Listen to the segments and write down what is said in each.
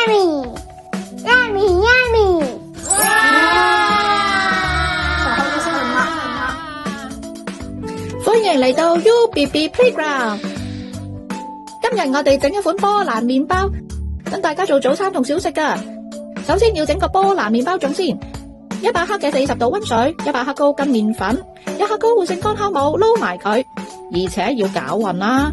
Yummy! Yummy! Yummy! 歡迎嚟到 UBB Playground。今日我哋整一款波蘭麵包，等大家做早餐同小食㗎。首先要整個波蘭麵包種先，100克嘅40度溫水，100克高筋麵粉，1克高活性乾酵母撈埋佢，而且要攪勻啦。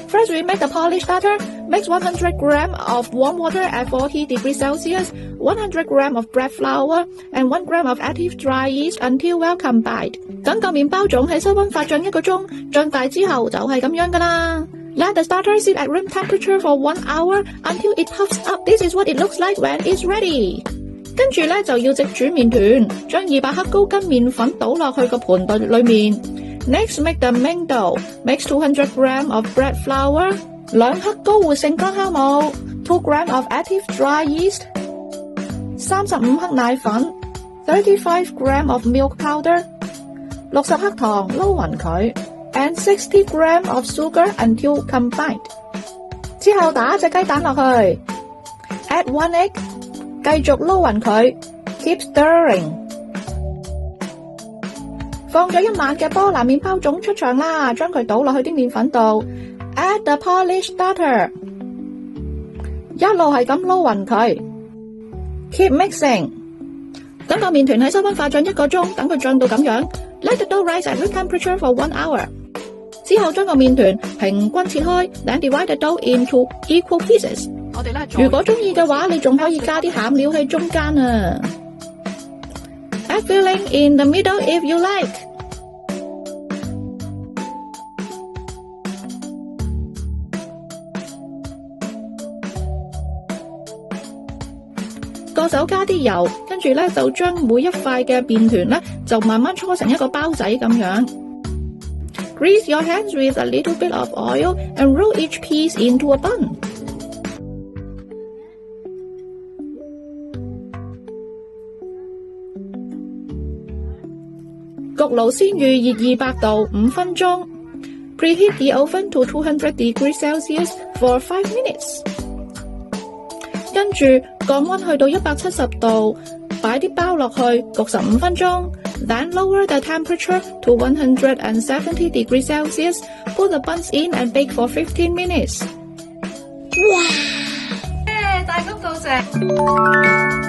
First we make the polished starter. Mix 100 grams of warm water at 40 degrees Celsius, 100 grams of bread flour, and 1 gram of active dry yeast until well combined. 等個麵包種喺室溫發脹1個鐘，脹大之後就係咁樣噶啦。Let the starter sit at room temperature for 1 hour until it puffs up. This is what it looks like when it's ready. 跟住咧就要直煮麵團，將200克高筋麵粉倒落去個盤度裏面。Next, make the main dough. Mix 200 grams of bread flour, 2克高活性乾酵母，2 grams of active dry yeast, 35克奶粉，35 grams of milk powder, 60克糖撈勻佢 ，and 60 grams of sugar until combined. 之後打隻雞蛋落去 ，add 1 egg, 繼續撈勻佢 ，keep stirring. 放咗1晚嘅波蘭麵包種出場啦，將佢倒落去啲麵粉度 ，add the polished starter， 一路係咁撈勻佢 ，keep mixing。等個麵團喺室溫化脹1個鐘，等佢脹到咁樣 ，let the dough rise at room temperature for 1 hour。之後將個麵團平均切開 ，then divide the dough into equal pieces。如果中意嘅話，你仲可以加啲餡料喺中間啊。Add filling in the middle if you like。個手加啲油，跟住咧就將每一塊嘅麵團咧就慢慢搓成一個包仔咁樣。Grease your hands with a little bit of oil and roll each piece into a bun。焗爐先預熱200度5分鐘 ，preheat the oven to 200 degrees Celsius for 5 minutes。跟住降溫去到170度，擺啲包落去焗15分鐘。Then lower the temperature to 170 degrees Celsius. Put the buns in and bake for 15 minutes。哇！大功告成！